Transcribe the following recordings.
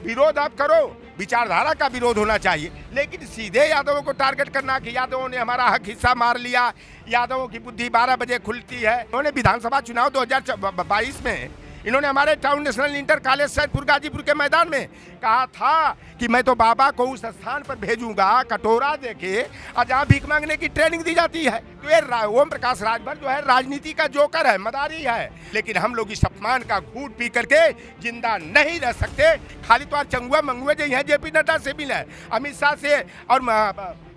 विरोध आप करो, विचारधारा का विरोध होना चाहिए, लेकिन सीधे यादवों को टारगेट करना कि यादवों ने हमारा हक हिस्सा मार लिया, यादवों की बुद्धि 12 बजे खुलती है। उन्होंने विधानसभा चुनाव 2022 में इन्होंने हमारे town national inter college Saidpur Ghazipur के मैदान में कहा था कि मैं तो बाबा को उस स्थान पर भेजूंगा कटोरा देके और जहाँ भीख मांगने की ट्रेनिंग दी जाती है। तो ये ओम प्रकाश राजभर जो है राजनीति का जोकर है, मदारी है, लेकिन हम लोग इस अपमान का घूंट पी करके जिंदा नहीं रह सकते। खाली तो चंगुआ मंगुए जो है जेपी नड्डा से मिला है, अमित शाह से और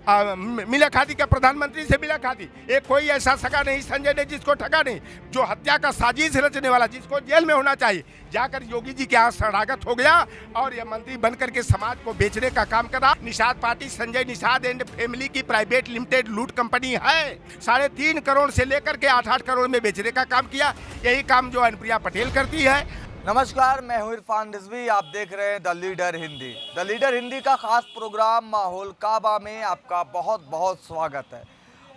मिला खाती का प्रधानमंत्री से मिला खाती, एक कोई ऐसा सगा नहीं संजय ने जिसको ठगा नहीं, जो हत्या का साजिश रचने वाला जिसको जेल में होना चाहिए, जाकर योगी जी के यहाँ शरणागत हो गया और यह मंत्री बनकर के समाज को बेचने का काम कर रहा। Nishad party Sanjay Nishad and family की प्राइवेट लिमिटेड लूट कंपनी है। 3.5 करोड़ से लेकर के 8-8 करोड़ में बेचने का काम किया। यही काम जो अनुप्रिया पटेल करती है। नमस्कार, मैं हूं इरफान रिजवी। आप देख रहे हैं the leader Hindi. The leader Hindi का खास प्रोग्राम माहौल काबा में आपका बहुत बहुत स्वागत है।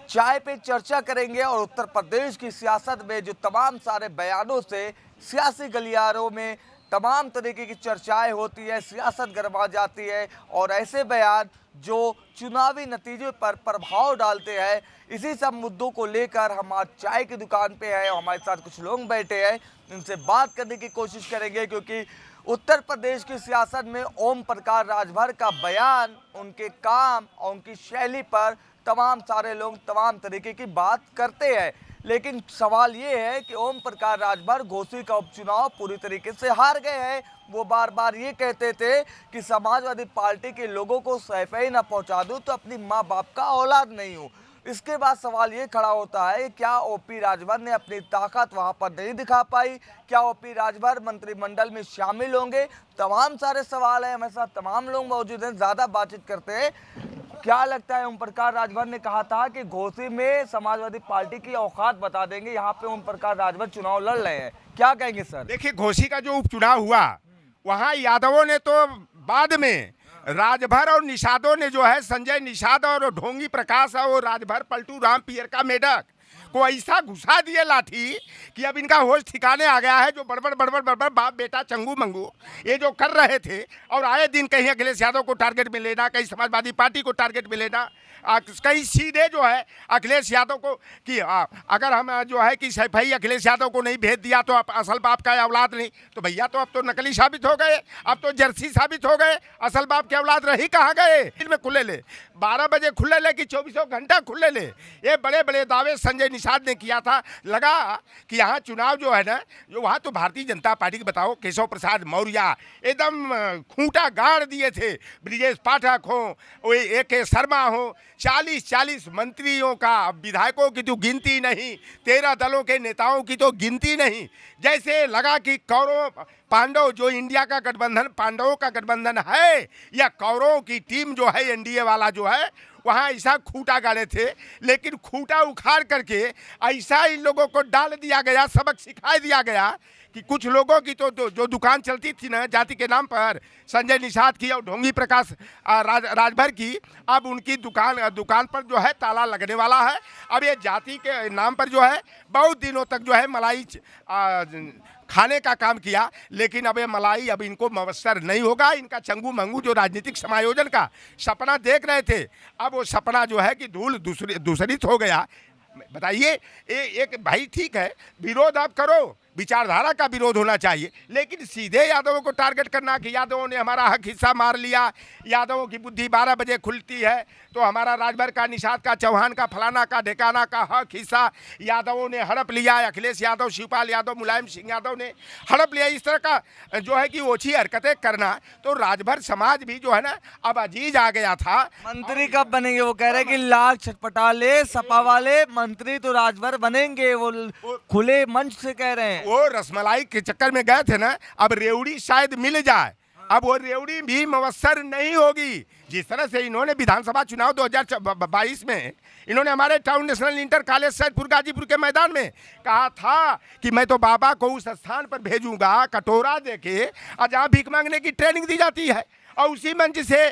चाय पे चर्चा करेंगे और उत्तर प्रदेश की सियासत में जो तमाम सारे बयानों से सियासी गलियारों में तमाम तरीके की चर्चाएं होती है, सियासत गरमा जाती है और ऐसे बयान जो चुनावी नतीजे पर प्रभाव डालते हैं, इसी सब मुद्दों को लेकर हम आज चाय की दुकान पे हैं और हमारे साथ कुछ लोग बैठे हैं, इनसे बात करने की कोशिश करेंगे क्योंकि उत्तर प्रदेश की सियासत में ओम प्रकाश राजभर का बयान, उनके काम और उनकी शैली पर तमाम सारे लोग तमाम तरीके की बात करते हैं। लेकिन सवाल ये है कि ओम प्रकाश राजभर घोसी का उपचुनाव पूरी तरीके से हार गए हैं। वो बार बार ये कहते थे कि समाजवादी पार्टी के लोगों को सैफई न पहुंचा दूं तो अपनी माँ बाप का औलाद नहीं हूँ। इसके बाद सवाल ये खड़ा होता है, क्या ओपी राजभर ने अपनी ताकत वहां पर नहीं दिखा पाई? क्या ओपी राजभर मंत्रिमंडल में शामिल होंगे? तमाम सारे सवाल हैं, हमारे साथ तमाम लोग मौजूद हैं, ज़्यादा बातचीत करते हैं। क्या लगता है? ओम प्रकाश राजभर ने कहा था कि घोसी में समाजवादी पार्टी की औकात बता देंगे, यहाँ पे ओम प्रकाश राजभर चुनाव लड़ रहे हैं, क्या कहेंगे सर? देखिए, घोसी का जो उपचुनाव हुआ वहाँ यादवों ने तो बाद में राजभर और निषादों ने जो है संजय निषाद और ढोंगी प्रकाश और राजभर पलटू राम पियर का मेढक को ऐसा घुसा दिए लाठी कि अब इनका होश ठिकाने आ गया है। जो बड़बड़ बड़बड़ बड़बड़ बाप बेटा चंगू मंगू ये जो कर रहे थे और आए दिन कहीं अखिलेश यादव को टारगेट में लेना, कहीं समाजवादी पार्टी को टारगेट में लेना, कहीं सीधे जो है अखिलेश यादव को कि अगर हम जो है कि सैफई अखिलेश यादव को नहीं भेज दिया तो अब असल बाप का औलाद नहीं, तो भैया तो अब तो नकली साबित हो गए, अब तो जर्सी साबित हो गए, असल बाप के औलाद रही कहाँ गए? में खुले ले 12 बजे खुले ले कि 24 घंटा खुले ले, ये बड़े बड़े दावे संजय निषाद ने किया था। लगा कि यहाँ चुनाव जो है ना, जो वहाँ तो भारतीय जनता पार्टी के बताओ केशव प्रसाद मौर्य एकदम खूंटा गाड़ दिए थे, ब्रिजेश पाठक हो, AK शर्मा हो, 40 मंत्रियों का, विधायकों की तो गिनती नहीं, 13 दलों के नेताओं की तो गिनती नहीं। जैसे लगा कि कौरव पांडव जो इंडिया का गठबंधन पांडवों का गठबंधन है या कौरवों की टीम जो है एनडीए वाला जो है, वहाँ ऐसा खूंटा गाड़े थे, लेकिन खूंटा उखाड़ करके ऐसा इन लोगों को डाल दिया गया, सबक सिखा दिया गया कि कुछ लोगों की तो जो दुकान चलती थी ना जाति के नाम पर, संजय निषाद की और ढोंगी प्रकाश राजभर की, अब उनकी दुकान पर जो है ताला लगने वाला है। अब ये जाति के नाम पर जो है बहुत दिनों तक जो है मलाई खाने का काम किया, लेकिन अब ये मलाई अब इनको मवस्सर नहीं होगा। इनका चंगू मंगू जो राजनीतिक समायोजन का सपना देख रहे थे, अब वो सपना जो है कि धूल दूसरित हो गया। बताइए, एक भाई ठीक है, विरोध आप करो, विचारधारा का विरोध होना चाहिए, लेकिन सीधे यादवों को टारगेट करना कि यादवों ने हमारा हक हिस्सा मार लिया, यादवों की बुद्धि 12 बजे खुलती है तो हमारा राजभर का, निषाद का, चौहान का, फलाना का, ढेकाना का हक हिस्सा यादवों ने हड़प लिया। अखिलेश यादव, शिवपाल यादव, मुलायम सिंह यादव ने हड़प लिया। इस तरह का जो है कि ओछी हरकतें करना, तो राजभर समाज भी जो है ना अब अजीज आ गया था। मंत्री कब बनेंगे? वो कह रहे हैं कि लाख छटपटा ले सपा वाले, मंत्री तो राजभर बनेंगे, वो खुले मंच से कह रहे हैं। वो रसमलाई के चक्कर में गए थे ना, अब रेवड़ी शायद मिल जाए, अब वो रेवड़ी भी मवस्सर नहीं होगी। जिस तरह से इन्होंने विधानसभा चुनाव 2022 में इन्होंने हमारे town national inter college Saidpur Ghazipur के मैदान में कहा था कि मैं तो बाबा को उस स्थान पर भेजूंगा कटोरा देके और जहाँ भीख मांगने की ट्रेनिंग दी जाती है, और उसी मंच से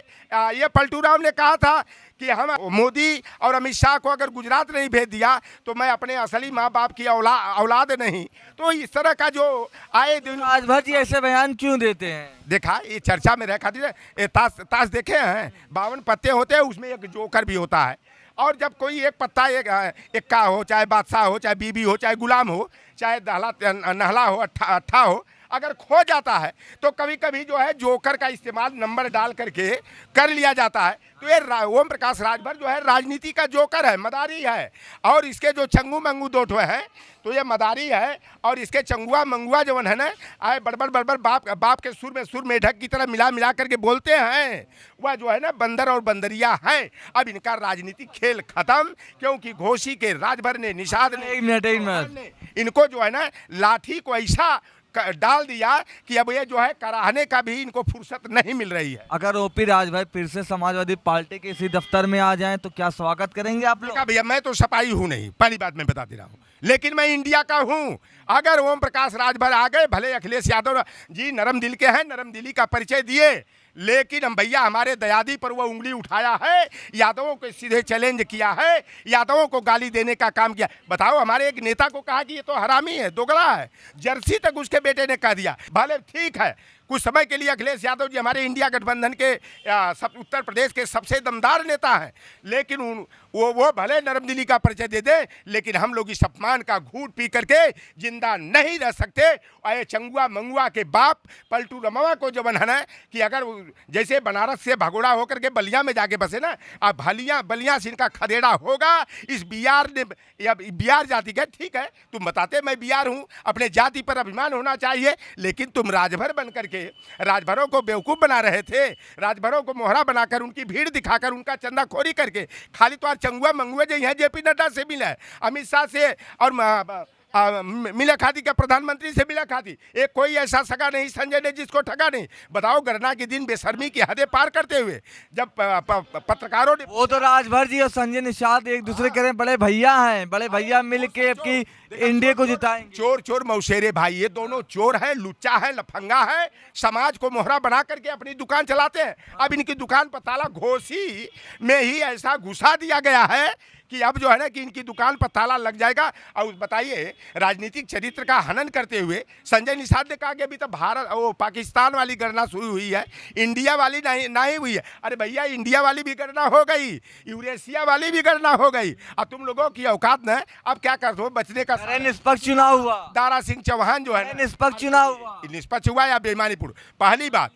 ये पलटू राम ने कहा था कि हम मोदी और अमित शाह को अगर गुजरात नहीं भेज दिया तो मैं अपने असली माँ बाप की औलाद नहीं। तो इस तरह का जो आए दिन राजभर जी ऐसे बयान क्यों देते हैं? देखा ये चर्चा में रह खातिर ये ताश देखे हैं, 52 पत्ते होते हैं, उसमें एक जोकर भी होता है। और जब कोई एक पत्ता एक का हो, चाहे बादशाह हो, चाहे बीबी हो, चाहे गुलाम हो, चाहे नहला हो, अट्ठा हो, अगर खो जाता है तो कभी कभी जो है जोकर का इस्तेमाल नंबर डाल करके कर लिया जाता है। तो ये ओम प्रकाश राजभर जो है राजनीति का जोकर है, मदारी है। और इसके जो चंगू मंगू दो ठो है तो ये मदारी है। और इसके चंगुआ मंगुआ जो है ना आए बड़बड़ बाप के सुर में सुर मेढक की तरह मिला करके बोलते हैं, वह जो है ना बंदर और बंदरिया हैं। अब इनका राजनीतिक खेल खत्म, क्योंकि घोषी के राजभर ने, निषाद ने, एक मिनट इनको जो है ना लाठी को ऐसा डाल दिया कि अब ये जो है कराहने का भी इनको फुर्सत नहीं मिल रही है। अगर ओपी राजभर फिर से समाजवादी पार्टी के इसी दफ्तर में आ जाएं तो क्या स्वागत करेंगे आप लोग? भैया मैं तो सपाई हूँ नहीं, पहली बात मैं बता दे रहा हूँ, लेकिन मैं इंडिया का हूँ। अगर ओम प्रकाश राजभर आ गए, भले अखिलेश यादव जी नरम दिल के हैं, नरम दिली का परिचय दिए, लेकिन हम भैया हमारे दयादी पर वो उंगली उठाया है, यादवों को सीधे चैलेंज किया है, यादवों को गाली देने का काम किया। बताओ, हमारे एक नेता को कहा कि ये तो हरामी है, दोगला है, जर्सी तक उसके बेटे ने कह दिया। भले ठीक है, कुछ समय के लिए अखिलेश यादव जी हमारे इंडिया गठबंधन के उत्तर प्रदेश के सबसे दमदार नेता हैं, लेकिन वो भले नरम दिली का परिचय दे दे, लेकिन हम लोग इस अपमान का घूंट पी करके जिंदा नहीं रह सकते। और चंगुआ मंगुआ के बाप पलटू रमवा को जो बनना कि अगर जैसे बनारस से भगोड़ा होकर के बलिया में जाके बसे ना, अब बलिया से इनका खदेड़ा होगा। इस बिहार ने, या बिहार जाति का, ठीक है तुम बताते मैं बिहार हूँ, अपने जाति पर अभिमान होना चाहिए, लेकिन तुम राजभर बन करके राजभरों को बेवकूफ बना रहे थे, राजभरों को मोहरा बनाकर, उनकी भीड़ दिखाकर, उनका चंदाखोरी करके। खाली तो चंगुआ मंगुआ जो यहाँ जेपी नड्डा से मिला है, अमित शाह से और मिला खाती का प्रधानमंत्री से मिला खाती, एक कोई ऐसा सगा नहीं संजय ने जिसको ठगा नहीं। बताओ, गणना के दिन बेशर्मी की हदें पार करते हुए जब पत्रकारों ने, वो तो राजभर जी और संजय निषाद एक दूसरे के बड़े भैया हैं, बड़े भैया मिलके आपकी इंडिया को जिताएंगे। चोर चोर मौसेरे भाई, ये दोनों चोर हैं, लुच्चा है, लफंगा है, समाज को मोहरा बना करके अपनी दुकान चलाते हैं। अब इनकी दुकान पर ताला घोसी में ही ऐसा घुसा दिया गया है कि अब जो है ना कि इनकी दुकान पर ताला लग जाएगा। और बताइए, राजनीतिक चरित्र का हनन करते हुए संजय निषाद ने कहा कि अभी तो भारत वो पाकिस्तान वाली गणना शुरू हुई है, इंडिया वाली नहीं हुई है। अरे भैया, इंडिया वाली भी गणना हो गई, यूरेशिया वाली भी गणना हो गई। अब तुम लोगों की औकात न, अब क्या कर दो बचने का। निष्पक्ष चुनाव हुआ, दारा सिंह चौहान जो है निष्पक्ष चुनाव हुआ, निष्पक्ष हुआ या बेईमानीपूर्ण। पहली बात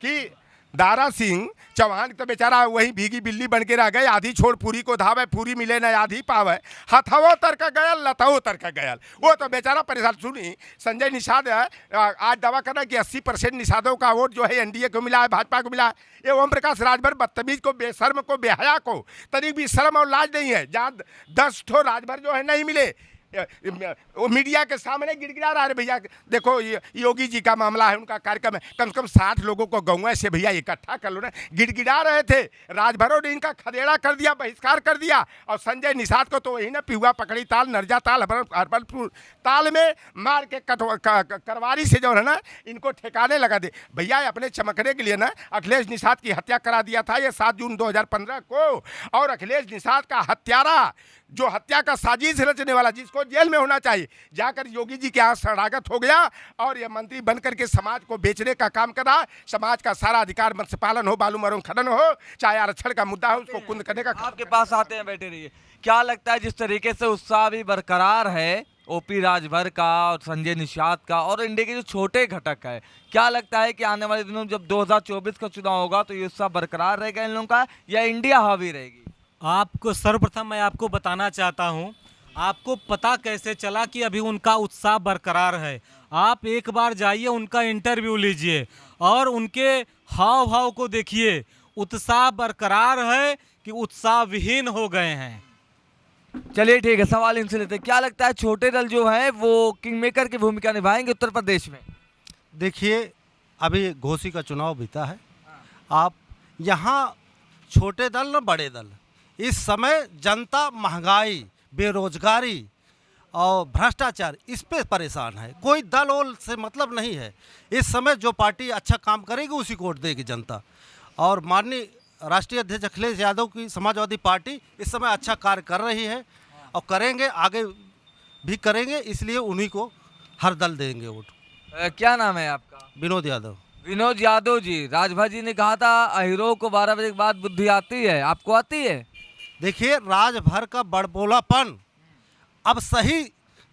कि दारा सिंह चौहान तो बेचारा वही भीगी बिल्ली बन के रह गए, आधी छोड़ पूरी को धावे, पूरी मिले न आधी पावे, हथवो तर का गयल लतवो तर का गयल, वो तो बेचारा परेशान। सुनी, संजय निषाद आज दावा करना कि 80% निषादों का वोट जो है एनडीए को मिला है, भाजपा को मिला है। ये ओम प्रकाश राजभर बदतमीज को, बेशर्म को, बेहया को तनिक भी शर्म और लाज नहीं है। जहाँ 10 ठो राजभर जो है नहीं मिले, वो मीडिया के सामने गिड़गिड़ा रहा है। भैया देखो, योगी जी का मामला है, उनका कार्यक्रम है, कम से कम 60 लोगों को गाँव से भैया इकट्ठा कर लो ना। गिड़गिड़ा रहे थे, राजभरों ने इनका खदेड़ा कर दिया, बहिष्कार कर दिया। और संजय निषाद को तो वही ना पिहुआ पकड़ी ताल, नरजा ताल, हरबलपुर ताल में मार के करवारी से जो है ना इनको ठिकाने लगा दे। भैया अपने चमकने के लिए ना अखिलेश निषाद की हत्या करा दिया था ये 7 जून 2015 को। और अखिलेश निषाद का हत्यारा, जो हत्या का साजिश रचने वाला, जिसको जेल में होना चाहिए, जाकर योगी जी के यहाँ शरणागत हो गया और ये मंत्री बन करके समाज को बेचने का काम कर रहा। समाज का सारा अधिकार, मत्स्य पालन हो, बालू मरुन खनन हो, चाहे आरक्षण का मुद्दा हो, उसको कुंद करने का। आपके पास आते हैं, बैठे रहिए। क्या लगता है, जिस तरीके से उत्साह भी बरकरार है ओपी राजभर का और संजय निषाद का और इंडिया के जो छोटे घटक है, क्या लगता है कि आने वाले दिनों जब 2024 का चुनाव होगा तो ये उत्साह बरकरार रहेगा इन लोगों का, या इंडिया हावी रहेगी? आपको सर्वप्रथम मैं आपको बताना चाहता हूं, आपको पता कैसे चला कि अभी उनका उत्साह बरकरार है? आप एक बार जाइए, उनका इंटरव्यू लीजिए और उनके हाव भाव को देखिए, उत्साह बरकरार है कि उत्साह विहीन हो गए हैं। चलिए ठीक है, सवाल इनसे लेते हैं। क्या लगता है, छोटे दल जो है वो किंग मेकर की भूमिका निभाएंगे उत्तर प्रदेश में? देखिए, अभी घोसी का चुनाव बीता है, आप यहाँ छोटे दल न बड़े दल, इस समय जनता महंगाई, बेरोजगारी और भ्रष्टाचार, इस पे परेशान है। कोई दल ओल से मतलब नहीं है। इस समय जो पार्टी अच्छा काम करेगी उसी को वोट देगी जनता। और माननीय राष्ट्रीय अध्यक्ष अखिलेश यादव की समाजवादी पार्टी इस समय अच्छा कार्य कर रही है और करेंगे, आगे भी करेंगे, इसलिए उन्हीं को हर दल देंगे वोट। क्या नाम है आपका? विनोद यादव। विनोद यादव जी, राजभर जी ने कहा था अहिरो को 12 बजे के बाद बुद्धि आती है, आपको आती है? देखिए, राजभर का बड़बोलापन अब सही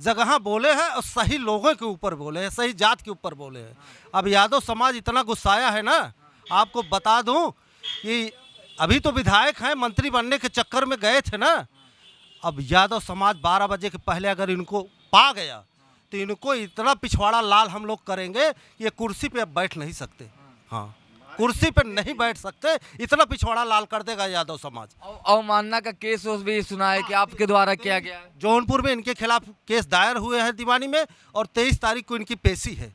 जगह बोले हैं और सही लोगों के ऊपर बोले हैं, सही जात के ऊपर बोले हैं। अब यादव समाज इतना गुस्साया है ना, आपको बता दूं कि अभी तो विधायक हैं, मंत्री बनने के चक्कर में गए थे ना। अब यादव समाज 12 बजे के पहले अगर इनको पा गया तो इनको इतना पिछवाड़ा लाल हम लोग करेंगे, ये कुर्सी पे अब बैठ नहीं सकते। हाँ, कुर्सी पे नहीं बैठ सकते, इतना पिछवाड़ा लाल कर देगा यादव समाज। अवमानना का केस भी सुना है कि आपके द्वारा किया गया है। जौनपुर में इनके खिलाफ केस दायर हुए हैं दीवानी में, और 23 तारीख को इनकी पेशी है।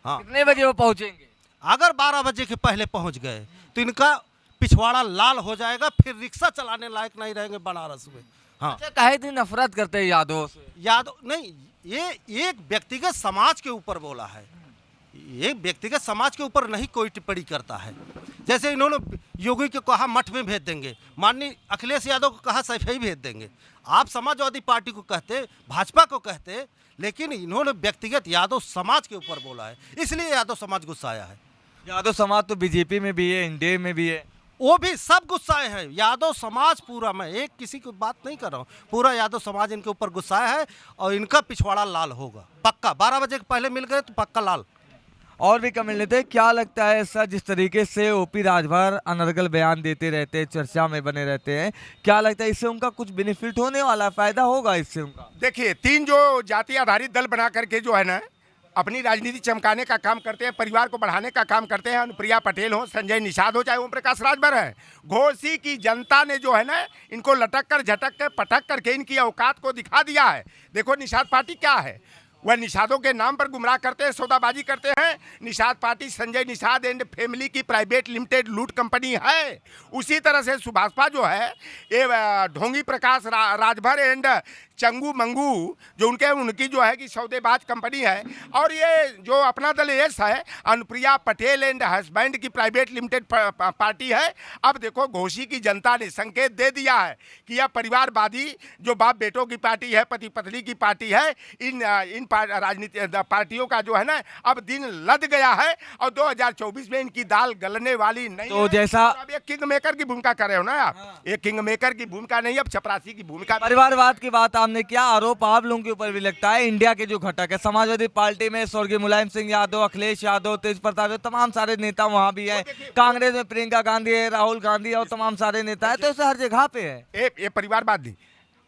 हाँ, कितने बजे वो पहुंचेंगे? अगर 12 बजे के पहले पहुंच गए तो इनका पिछवाड़ा लाल हो जाएगा, फिर रिक्शा चलाने लायक नहीं रहेंगे बनारस में। हाँ, अच्छा, काहे दिन नफरत करते हैं यादव से? यादव नहीं, ये एक व्यक्तिगत समाज के ऊपर बोला है। ये व्यक्तिगत समाज के ऊपर नहीं कोई टिप्पणी करता है। जैसे इन्होंने योगी को कहा मठ में भेज देंगे, माननीय अखिलेश यादव को कहा सफाई भेज देंगे। आप समाजवादी पार्टी को कहते, भाजपा को कहते, लेकिन इन्होंने व्यक्तिगत यादव समाज के ऊपर बोला है, इसलिए यादव समाज गुस्साया है। यादव समाज तो बीजेपी में भी है, एनडीए में भी है, वो भी सब गुस्साए हैं। यादव समाज पूरा, मैं एक किसी की बात नहीं कर रहा हूँ, पूरा यादव समाज इनके ऊपर गुस्साया है और इनका पिछवाड़ा लाल होगा पक्का। 12 बजे के पहले मिल गए तो पक्का लाल। और भी कमेंट लेते हैं। क्या लगता है सर, जिस तरीके से ओपी राजभर अनर्गल बयान देते रहते हैं, चर्चा में बने रहते हैं, क्या लगता है इससे उनका कुछ बेनिफिट होने वाला, फायदा होगा इससे उनका? देखिए, 3 जो जाति आधारित दल बना करके जो है ना अपनी राजनीति चमकाने का काम करते हैं, परिवार को बढ़ाने का काम करते हैं। अनुप्रिया पटेल हो, संजय निषाद हो, चाहे ओम प्रकाश राजभर है, घोसी की जनता ने जो है ना इनको लटक कर, झटक कर, पटक करके इनकी औकात को दिखा दिया है। देखो निषाद पार्टी क्या है, वह निषादों के नाम पर गुमराह करते हैं, सौदाबाजी करते हैं। Nishad party Sanjay Nishad and family की प्राइवेट लिमिटेड लूट कंपनी है। उसी तरह से सुभाषपा जो है ये ढोंगी प्रकाश राजभर एंड चंगू मंगू जो उनकी जो है कि सौदेबाज कंपनी है। और ये जो अपना दल एस है, अनुप्रिया पटेल एंड हस्बैंड की प्राइवेट लिमिटेड पार्टी है। अब देखो, घोसी की जनता ने संकेत दे दिया है कि यह परिवारवादी जो बाप बेटों की पार्टी है, पति पत्नी की पार्टी है, इन राजनीतिक पार्टियों का जो है ना अब दिन लद गया है और 2024 में इनकी दाल गलने वाली नहीं तो है। जैसा अब एक किंग मेकर की भूमिका कर रहे हो ना आप, एक किंग मेकर की भूमिका नहीं, अब चपरासी की भूमिका। परिवारवाद की बात आपने क्या, आरोप आप लोगों के ऊपर भी लगता है। इंडिया के जो घटक है समाजवादी पार्टी में, स्वर्गीय मुलायम सिंह यादव, अखिलेश यादव, तेज प्रताप यादव, तमाम सारे नेता वहाँ भी है। कांग्रेस में प्रियंका गांधी है, राहुल गांधी और तमाम सारे नेता है, तो ऐसे हर जगह पे है। ये परिवारवाद नहीं।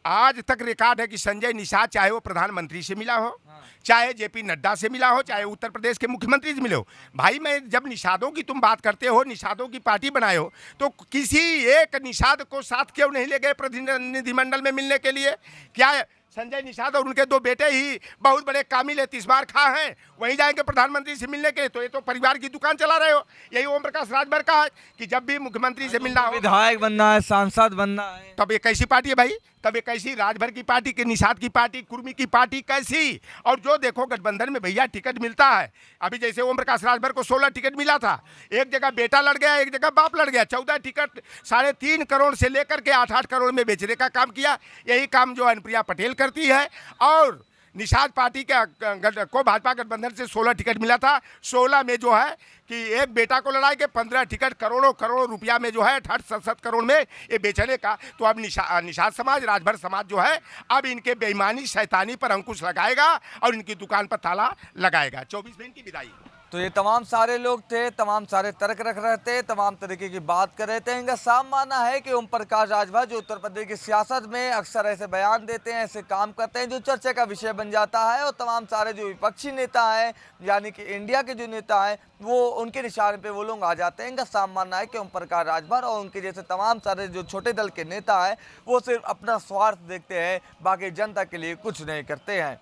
आज तक रिकॉर्ड है कि संजय निषाद चाहे वो प्रधानमंत्री से मिला हो, चाहे जेपी नड्डा से मिला हो, चाहे उत्तर प्रदेश के मुख्यमंत्री से मिले हो। भाई, मैं जब निषादों की तुम बात करते हो, निषादों की पार्टी बनाए हो, तो किसी एक निषाद को साथ क्यों नहीं ले गए प्रतिनिधिमंडल में मिलने के लिए? क्या संजय निषाद और उनके 2 बेटे ही बहुत बड़े कामिल तिस्मार खां हैं, वहीं जाएंगे प्रधानमंत्री से मिलने के? तो ये तो परिवार की दुकान चला रहे हो। यही ओम प्रकाश राजभर का है कि जब भी मुख्यमंत्री से मिलना हो, विधायक बनना है, सांसद बनना है, तब ये कैसी पार्टी है भाई? तब ये कैसी राजभर की पार्टी, के निषाद की पार्टी, कुर्मी की पार्टी कैसी? और जो देखो गठबंधन में भैया टिकट मिलता है। अभी जैसे ओम प्रकाश राजभर को 16 टिकट मिला था, एक जगह बेटा लड़ गया, एक जगह बाप लड़ गया। 14 टिकट 3.5 करोड़ से लेकर के 8-8 करोड़ में बेचने का काम किया। यही काम जो अनुप्रिया पटेल करती है। और निषाद पार्टी को भाजपा गठबंधन से 16 टिकट मिला था। 16 में जो है कि एक बेटा को लड़ाई के 15 टिकट करोड़ों रुपया में जो है 68-67 करोड़ में ये बेचने का। तो अब निषाद समाज, राजभर समाज जो है अब इनके बेईमानी शैतानी पर अंकुश लगाएगा और इनकी दुकान पर ताला लगाएगा। 24 में इनकी विदाई। तो ये तमाम सारे लोग थे, तमाम सारे तर्क रख रहे थे, तमाम तरीके की बात कर रहे थे। इनका साफ मानना है कि ओम प्रकाश राजभर जो उत्तर प्रदेश की सियासत में अक्सर ऐसे बयान देते हैं, ऐसे काम करते हैं जो चर्चा का विषय बन जाता है, और तमाम सारे जो विपक्षी नेता हैं, यानी कि इंडिया के जो नेता हैं, वो उनके निशाने पे वो लोग आ जाते हैं। इनका साफ मानना है कि ओम प्रकाश राजभर और उनके जैसे तमाम सारे जो छोटे दल के नेता हैं, वो सिर्फ अपना स्वार्थ देखते हैं, बाकी जनता के लिए कुछ नहीं करते हैं।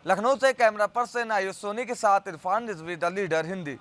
लखनऊ से कैमरा पर्सन आयुष सोनी के साथ इरफान रिजवी, द लीडर हिंदी।